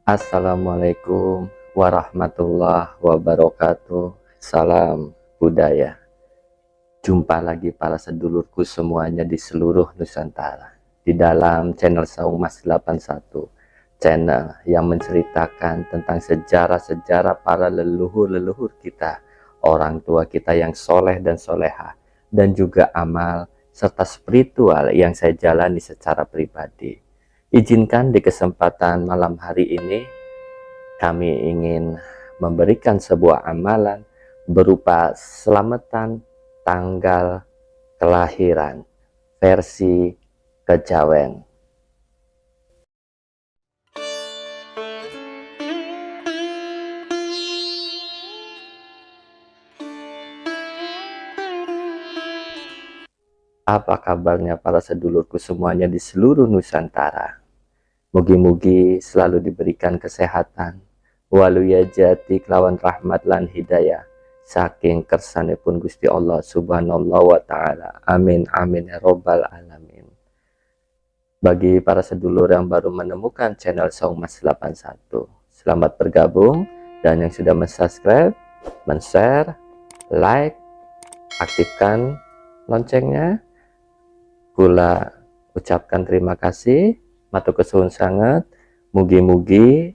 Assalamualaikum warahmatullahi wabarakatuh. Salam budaya. Jumpa lagi para sedulurku semuanya di seluruh Nusantara. Di dalam channel Saung Mas 81. Channel yang menceritakan tentang sejarah-sejarah para leluhur-leluhur kita. Orang tua kita yang soleh dan soleha. Dan juga amal serta spiritual yang saya jalani secara pribadi. Izinkan di kesempatan malam hari ini kami ingin memberikan sebuah amalan berupa selamatan tanggal kelahiran versi kejawen. Apa kabarnya para sedulurku semuanya di seluruh Nusantara? Mugi-mugi selalu diberikan kesehatan, waluyajati kelawan rahmat lan hidayah, saking kersanipun Gusti Allah subhanallah wa ta'ala. Amin amin ya robbal alamin. Bagi para sedulur yang baru menemukan channel Saung Mas 81, selamat bergabung. Dan yang sudah mensubscribe, men-share, like, aktifkan loncengnya. Kula ucapkan terima kasih. Matur kesuwun sangat. Mugi-mugi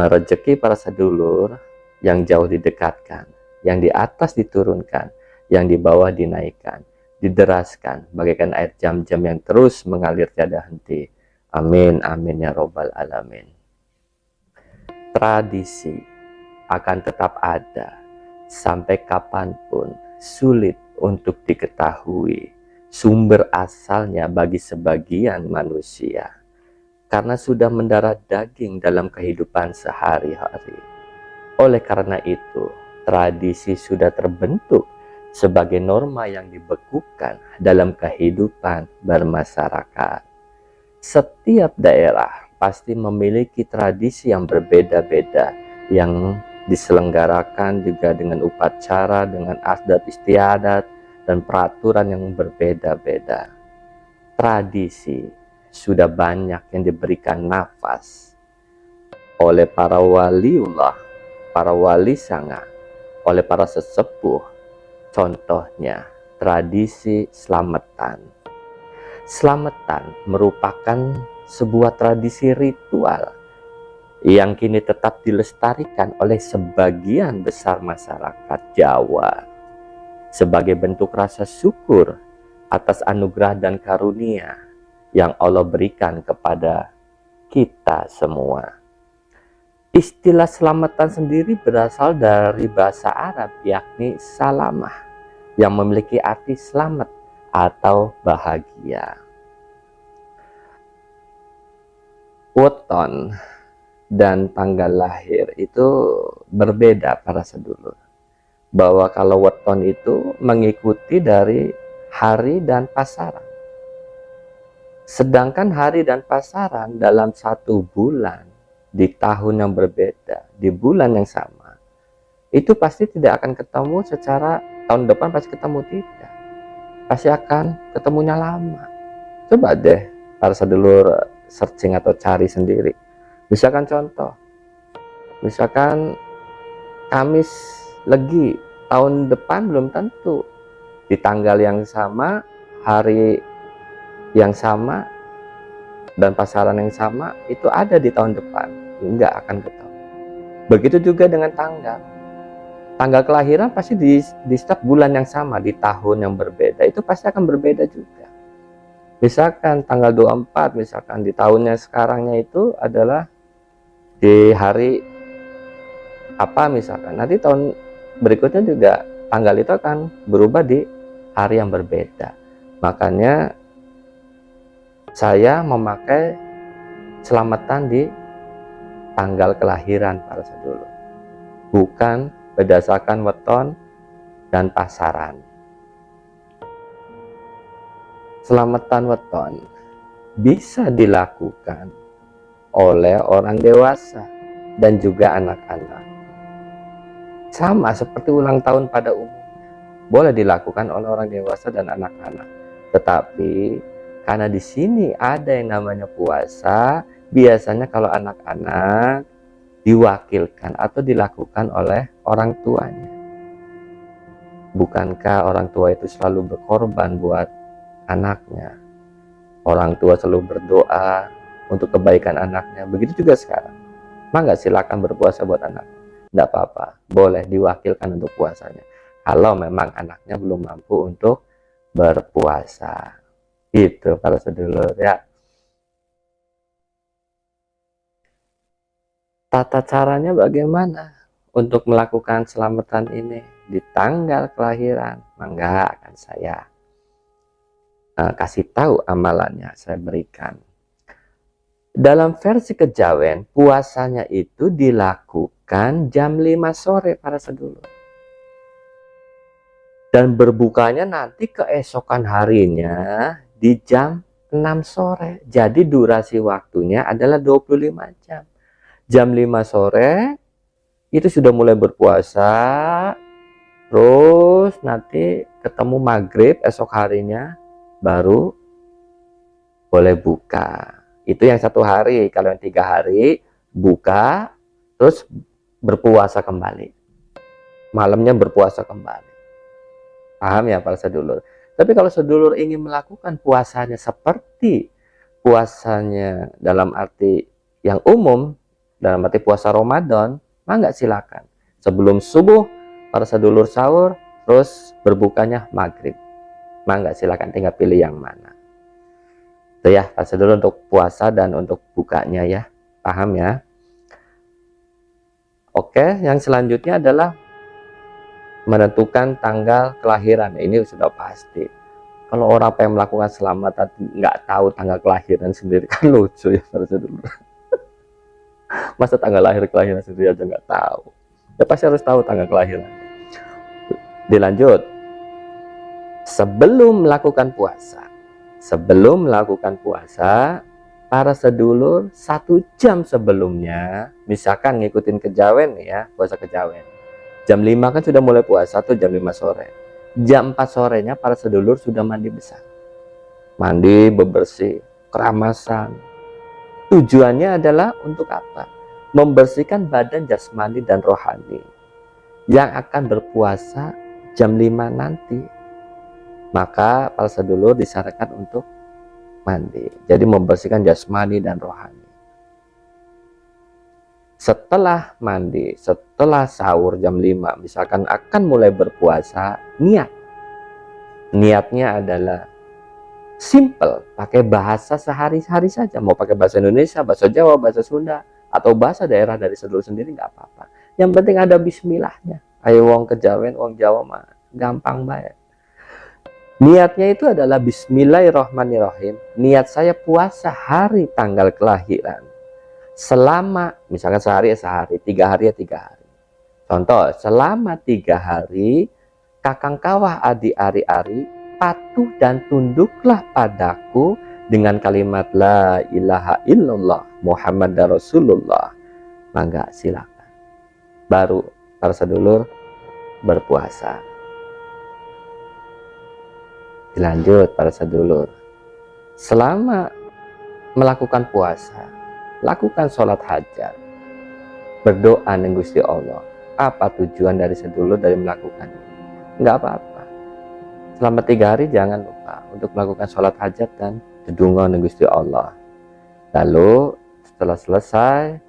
rezeki para sedulur yang jauh didekatkan, yang di atas diturunkan, yang di bawah dinaikkan, dideraskan bagaikan air jam-jam yang terus mengalir tiada henti. Amin amin ya robbal alamin. Tradisi akan tetap ada sampai kapanpun sulit untuk diketahui sumber asalnya bagi sebagian manusia, karena sudah mendarah daging dalam kehidupan sehari-hari. Oleh karena itu, tradisi sudah terbentuk sebagai norma yang dibekukan dalam kehidupan bermasyarakat. Setiap daerah pasti memiliki tradisi yang berbeda-beda, yang diselenggarakan juga dengan upacara, dengan adat istiadat, dan peraturan yang berbeda-beda. Tradisi sudah banyak yang diberikan nafas oleh para waliullah, para wali sanga, oleh para sesepuh. Contohnya tradisi selamatan. Selamatan merupakan sebuah tradisi ritual yang kini tetap dilestarikan oleh sebagian besar masyarakat Jawa sebagai bentuk rasa syukur atas anugerah dan karunia yang Allah berikan kepada kita semua. Istilah selamatan sendiri berasal dari bahasa Arab, yakni salamah, yang memiliki arti selamat atau bahagia. Weton dan tanggal lahir itu berbeda para sedulur. Bahwa kalau weton itu mengikuti dari hari dan pasaran. Sedangkan hari dan pasaran dalam satu bulan, di tahun yang berbeda, di bulan yang sama, itu pasti tidak akan ketemu secara tahun depan pasti ketemu tidak. Pasti akan ketemunya lama. Coba deh para sedulur searching atau cari sendiri. Misalkan contoh, misalkan Kamis Legi, tahun depan belum tentu di tanggal yang sama, hari yang sama, dan pasaran yang sama itu ada di tahun depan. Enggak akan ketemu. Begitu juga dengan tanggal kelahiran pasti di setiap bulan yang sama, di tahun yang berbeda, itu pasti akan berbeda juga. Misalkan tanggal 24, misalkan di tahunnya sekarangnya itu adalah di hari apa, misalkan nanti tahun berikutnya juga tanggal itu akan berubah di hari yang berbeda. Makanya saya memakai selamatan di tanggal kelahiran para sedulur, bukan berdasarkan weton dan pasaran. Selamatan weton bisa dilakukan oleh orang dewasa dan juga anak-anak. Sama seperti ulang tahun pada umumnya, boleh dilakukan oleh orang dewasa dan anak-anak. Tetapi karena di sini ada yang namanya puasa, biasanya kalau anak-anak diwakilkan atau dilakukan oleh orang tuanya. Bukankah orang tua itu selalu berkorban buat anaknya? Orang tua selalu berdoa untuk kebaikan anaknya. Begitu juga sekarang. Mangga silakan berpuasa buat anak. Tidak apa-apa, boleh diwakilkan untuk puasanya. Kalau memang anaknya belum mampu untuk berpuasa. Itu para sedulur ya. Tata caranya bagaimana untuk melakukan selamatan ini di tanggal kelahiran? Mangga akan saya kasih tahu amalannya, saya berikan. Dalam versi kejawen, puasanya itu dilakukan jam 5 sore para sedulur. Dan berbukanya nanti keesokan harinya di jam 6 sore. Jadi durasi waktunya adalah 25 jam. Jam 5 sore itu sudah mulai berpuasa, terus nanti ketemu maghrib esok harinya baru boleh buka. Itu yang 1 hari. Kalau yang 3 hari buka terus berpuasa kembali, malamnya berpuasa kembali. Paham ya para sedulur? Tapi kalau sedulur ingin melakukan puasanya seperti puasanya dalam arti yang umum, dalam arti puasa Ramadan, mangga silakan. Sebelum subuh para sedulur sahur, terus berbukanya maghrib. Mangga silakan, tinggal pilih yang mana. Itu ya para sedulur untuk puasa dan untuk bukanya ya. Paham ya? Oke, yang selanjutnya adalah menentukan tanggal kelahiran. Ini sudah pasti. Kalau orang pengen melakukan selamatan nggak tahu tanggal kelahiran sendiri kan lucu ya para sedulur. Masa tanggal lahir kelahiran sendiri aja nggak tahu, ya pasti harus tahu tanggal kelahiran. Dilanjut, sebelum melakukan puasa, para sedulur 1 jam sebelumnya, misalkan ngikutin kejawen ya, puasa kejawen jam 5 kan sudah mulai puasa tuh, jam 5 sore, jam 4 sorenya para sedulur sudah mandi besar, mandi bebersih, keramasan. Tujuannya adalah untuk apa? Membersihkan badan jasmani dan rohani yang akan berpuasa jam 5 nanti. Maka para sedulur disarankan untuk mandi. Jadi membersihkan jasmani dan rohani. Setelah mandi, setelah sahur jam 5, misalkan akan mulai berpuasa, niatnya adalah simple, pakai bahasa sehari-hari saja. Mau pakai bahasa Indonesia, bahasa Jawa, bahasa Sunda, atau bahasa daerah dari sedulur sendiri nggak apa-apa. Yang penting ada bismillahnya. Ayo wong kejawen, wong Jawa mah gampang banget. Niatnya itu adalah bismillahirrahmanirrahim. Niat saya puasa hari tanggal kelahiran. Selama, misalkan sehari ya sehari, 3 hari ya 3 hari. Contoh, selama 3 hari, kakang kawah adi ari-ari, patuh dan tunduklah padaku dengan kalimat la ilaha illallah Muhammad Rasulullah. Mangga silakan. Baru para sedulur berpuasa. Dilanjut para sedulur. Selama melakukan puasa, lakukan sholat hajat. Berdoa neng Gusti Allah. Apa tujuan dari sedulur dari melakukan ini? Enggak apa-apa. Selama 3 hari jangan lupa untuk melakukan sholat hajat dan dedungan neng Gusti Allah. Lalu setelah selesai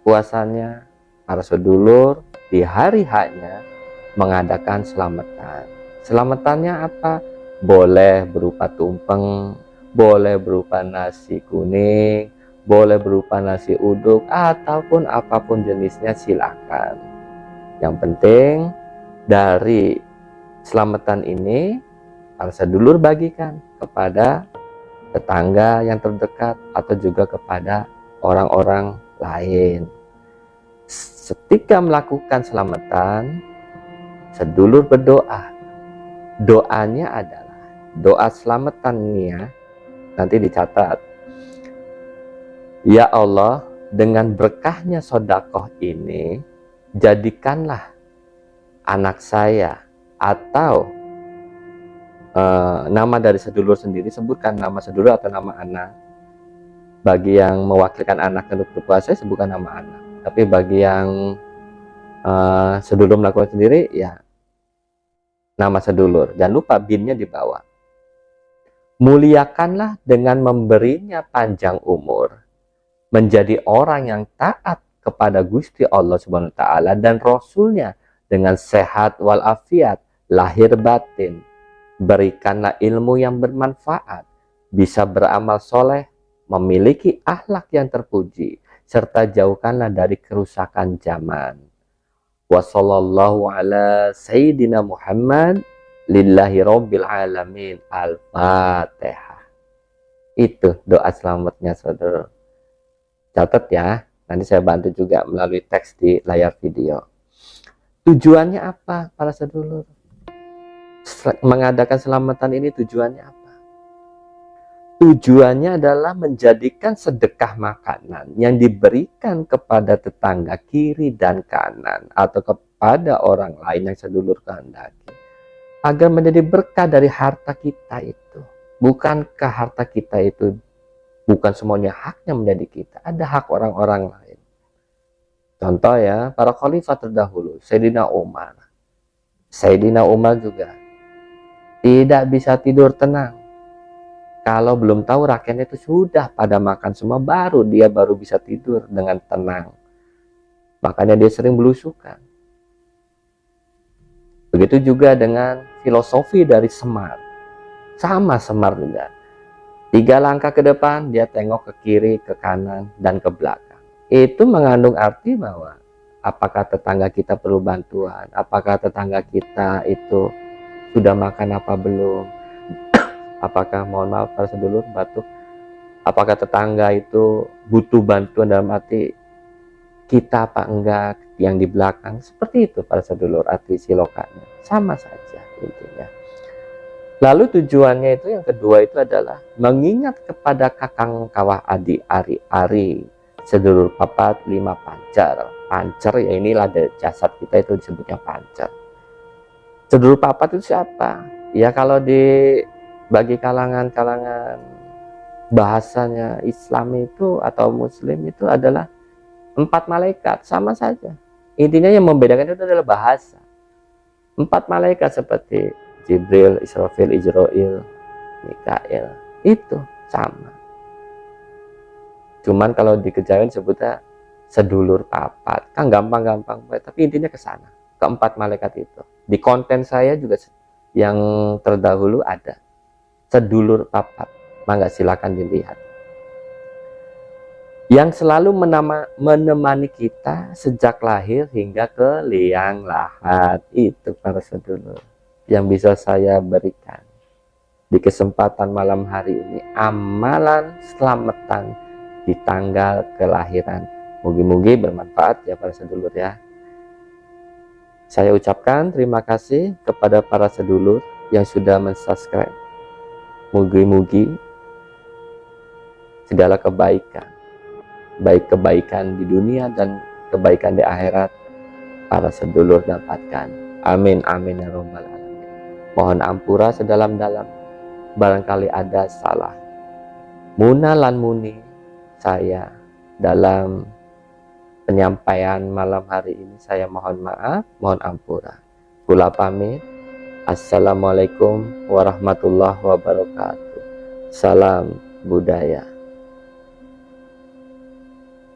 puasanya, para sedulur di hari haknya mengadakan selamatan. Selamatannya apa? Boleh berupa tumpeng, boleh berupa nasi kuning, boleh berupa nasi uduk, ataupun apapun jenisnya silakan. Yang penting dari selamatan ini para sedulur bagikan kepada tetangga yang terdekat atau juga kepada orang-orang lain. Ketika melakukan selamatan, sedulur berdoa. Doanya adalah doa selamatannya, nanti dicatat. Ya Allah, dengan berkahnya sodakoh ini, jadikanlah anak saya atau nama dari sedulur sendiri, sebutkan nama sedulur atau nama anak, Bagi yang mewakilkan anak untuk berpuasa sebutkan nama anak, tapi bagi yang sedulur melakukan sendiri ya nama sedulur. Jangan lupa binnya di bawah. Muliakanlah dengan memberinya panjang umur, menjadi orang yang taat kepada Gusti Allah Subhanahu wa taala dan Rasulnya dengan sehat walafiat lahir batin. Berikanlah ilmu yang bermanfaat, bisa beramal soleh, memiliki akhlak yang terpuji, serta jauhkanlah dari kerusakan zaman. Wassallallahu ala Sayyidina Muhammad lillahi rabbil alamin. Al-Fatihah. Itu doa selamatnya, saudara. Catat ya, nanti saya bantu juga melalui teks di layar video. Tujuannya apa para sedulur? Mengadakan selamatan ini tujuannya apa? Tujuannya adalah menjadikan sedekah makanan yang diberikan kepada tetangga kiri dan kanan atau kepada orang lain yang sedulur kehendaki, agar menjadi berkah dari harta kita itu. Bukankah harta kita itu bukan semuanya haknya menjadi kita, ada hak orang-orang lain. Contoh ya, para khalifah terdahulu, Sayyidina Umar. Sayyidina Umar juga tidak bisa tidur tenang kalau belum tahu rakyatnya itu sudah pada makan semua, baru dia bisa tidur dengan tenang. Makanya dia sering belusukan. Begitu juga dengan filosofi dari Semar. Sama Semar juga. 3 langkah ke depan, dia tengok ke kiri, ke kanan, dan ke belakang. Itu mengandung arti bahwa apakah tetangga kita perlu bantuan, apakah tetangga kita itu sudah makan apa belum, apakah, mohon maaf para sedulur batuk, apakah tetangga itu butuh bantuan dalam arti kita apa enggak, yang di belakang. Seperti itu para sedulur, arti silokanya sama saja intinya. Lalu tujuannya itu yang kedua itu adalah mengingat kepada kakang kawah adi ari sedulur papat 5 pancar. Pancar ya inilah jasad kita itu disebutnya pancar. Sedulur papat itu siapa? Ya kalau bagi kalangan bahasanya Islam itu atau Muslim itu adalah 4 malaikat, sama saja. Intinya yang membedakan itu adalah bahasa. 4 malaikat seperti Jibril, Israfil, Ijrail, Mikail, itu sama. Cuman kalau di kejawen sebutnya sedulur papat, kan gampang-gampang, tapi intinya ke sana, ke 4 malaikat itu. Di konten saya juga yang terdahulu ada sedulur papat, mangga silakan dilihat. Yang selalu menemani kita sejak lahir hingga ke liang lahat. Itu para sedulur yang bisa saya berikan di kesempatan malam hari ini, amalan selamatan di tanggal kelahiran. Mugi-mugi bermanfaat ya para sedulur ya. Saya ucapkan terima kasih kepada para sedulur yang sudah mensubscribe. Mugi-mugi segala kebaikan, baik kebaikan di dunia dan kebaikan di akhirat, para sedulur dapatkan. Amin amin ya rabbal alamin. Mohon ampura sedalam-dalam barangkali ada salah muna lan muni saya dalam penyampaian malam hari ini. Saya mohon maaf, mohon ampura. Kula pamit. Assalamualaikum warahmatullahi wabarakatuh. Salam budaya.